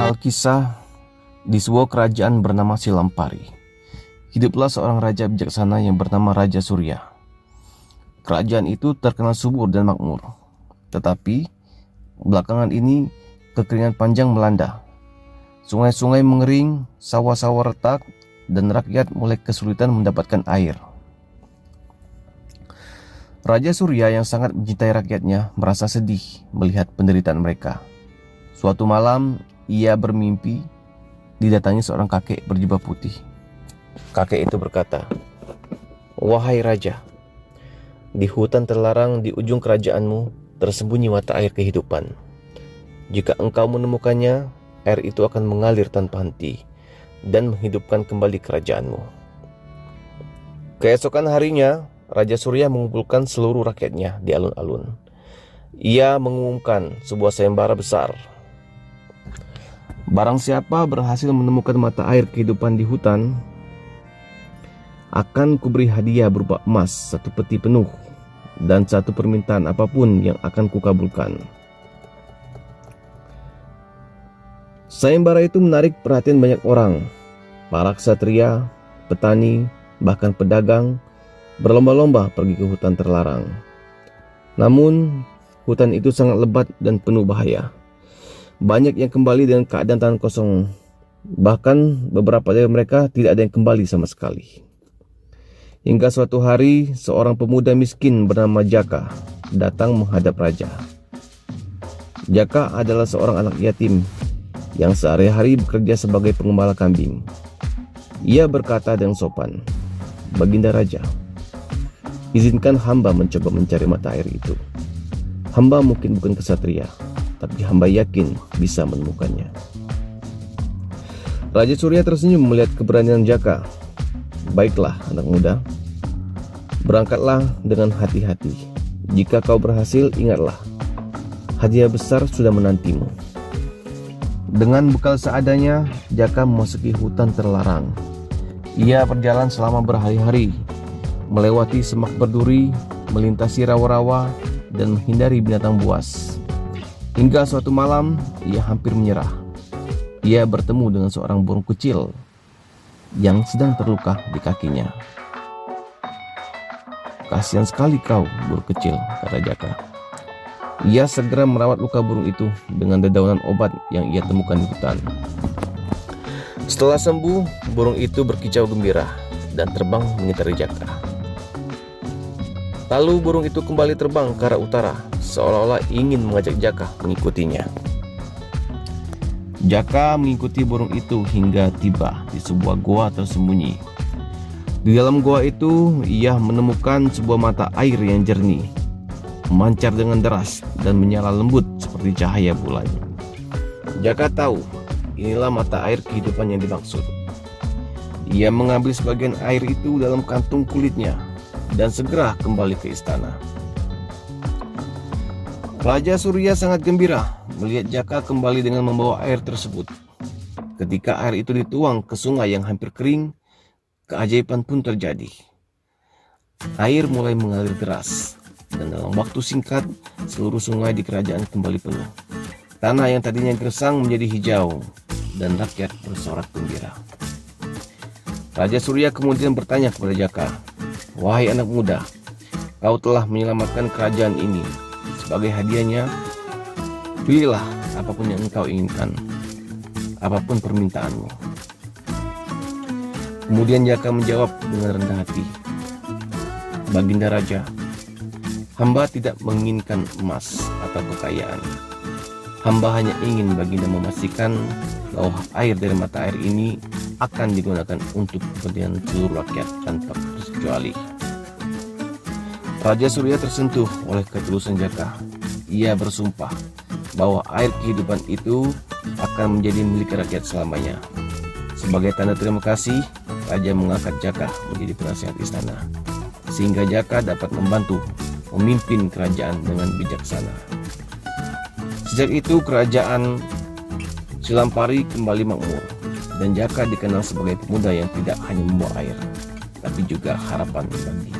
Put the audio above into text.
Alkisah di sebuah kerajaan bernama Silampari. Hiduplah seorang raja bijaksana yang bernama Raja Surya. Kerajaan itu terkenal subur dan makmur. Tetapi belakangan ini kekeringan panjang melanda. Sungai-sungai mengering, sawah-sawah retak, dan rakyat mulai kesulitan mendapatkan air. Raja Surya yang sangat mencintai rakyatnya merasa sedih melihat penderitaan mereka. Suatu malam ia bermimpi didatangi seorang kakek berjubah putih. Kakek itu berkata, "Wahai raja, di hutan terlarang di ujung kerajaanmu tersembunyi mata air kehidupan. Jika engkau menemukannya, air itu akan mengalir tanpa henti dan menghidupkan kembali kerajaanmu." Keesokan harinya, Raja Surya mengumpulkan seluruh rakyatnya di alun-alun. Ia mengumumkan sebuah sayembara besar. Barang siapa berhasil menemukan mata air kehidupan di hutan, akan kuberi hadiah berupa emas 1 peti penuh dan 1 permintaan apapun yang akan kukabulkan. Sayembara itu menarik perhatian banyak orang. Para ksatria, petani, bahkan pedagang berlomba-lomba pergi ke hutan terlarang. Namun, hutan itu sangat lebat dan penuh bahaya. Banyak yang kembali dengan keadaan tangan kosong. Bahkan beberapa dari mereka tidak ada yang kembali sama sekali. Hingga suatu hari, seorang pemuda miskin bernama Jaka datang menghadap raja. Jaka adalah seorang anak yatim yang sehari-hari bekerja sebagai pengembala kambing. Ia berkata dengan sopan, "Baginda Raja, izinkan hamba mencoba mencari mata air itu. Hamba mungkin bukan kesatria, tapi hamba yakin bisa menemukannya." Raja Surya tersenyum melihat keberanian Jaka. "Baiklah anak muda, berangkatlah dengan hati-hati. Jika kau berhasil, ingatlah, hadiah besar sudah menantimu." Dengan bekal seadanya, Jaka memasuki hutan terlarang. Ia berjalan selama berhari-hari, melewati semak berduri, melintasi rawa-rawa, dan menghindari binatang buas. Hingga suatu malam, ia hampir menyerah. Ia bertemu dengan seorang burung kecil yang sedang terluka di kakinya. "Kasihan sekali kau, burung kecil," kata Jaka. Ia segera merawat luka burung itu dengan dedaunan obat yang ia temukan di hutan. Setelah sembuh, burung itu berkicau gembira dan terbang mengitari Jaka. Lalu burung itu kembali terbang ke arah utara, seolah-olah ingin mengajak Jaka mengikutinya. Jaka mengikuti burung itu hingga tiba di sebuah goa tersembunyi. Di dalam goa itu, ia menemukan sebuah mata air yang jernih, memancar dengan deras dan menyala lembut seperti cahaya bulan. Jaka tahu, inilah mata air kehidupan yang dimaksud. Ia mengambil sebagian air itu dalam kantung kulitnya dan segera kembali ke istana. Raja Surya sangat gembira melihat Jaka kembali dengan membawa air tersebut. Ketika air itu dituang ke sungai yang hampir kering, keajaiban pun terjadi. Air mulai mengalir deras, dan dalam waktu singkat, seluruh sungai di kerajaan kembali penuh. Tanah yang tadinya gersang menjadi hijau, dan rakyat bersorak gembira. Raja Surya kemudian bertanya kepada Jaka, "Wahai anak muda, kau telah menyelamatkan kerajaan ini. Sebagai hadiahnya, pilihlah apapun yang engkau inginkan, apapun permintaanmu." Kemudian Jaka menjawab dengan rendah hati, "Baginda Raja, hamba tidak menginginkan emas atau kekayaan. Hamba hanya ingin baginda memastikan bahwa air dari mata air ini akan digunakan untuk kepentingan seluruh rakyat tanpa terkecuali." Raja Surya tersentuh oleh ketulusan Jaka. Ia bersumpah bahwa air kehidupan itu akan menjadi milik rakyat selamanya. Sebagai tanda terima kasih, Raja mengangkat Jaka menjadi penasihat istana, sehingga Jaka dapat membantu memimpin kerajaan dengan bijaksana. Sejak itu kerajaan Silampari kembali makmur, dan Jaka dikenal sebagai pemuda yang tidak hanya membawa air, tapi juga harapan bagi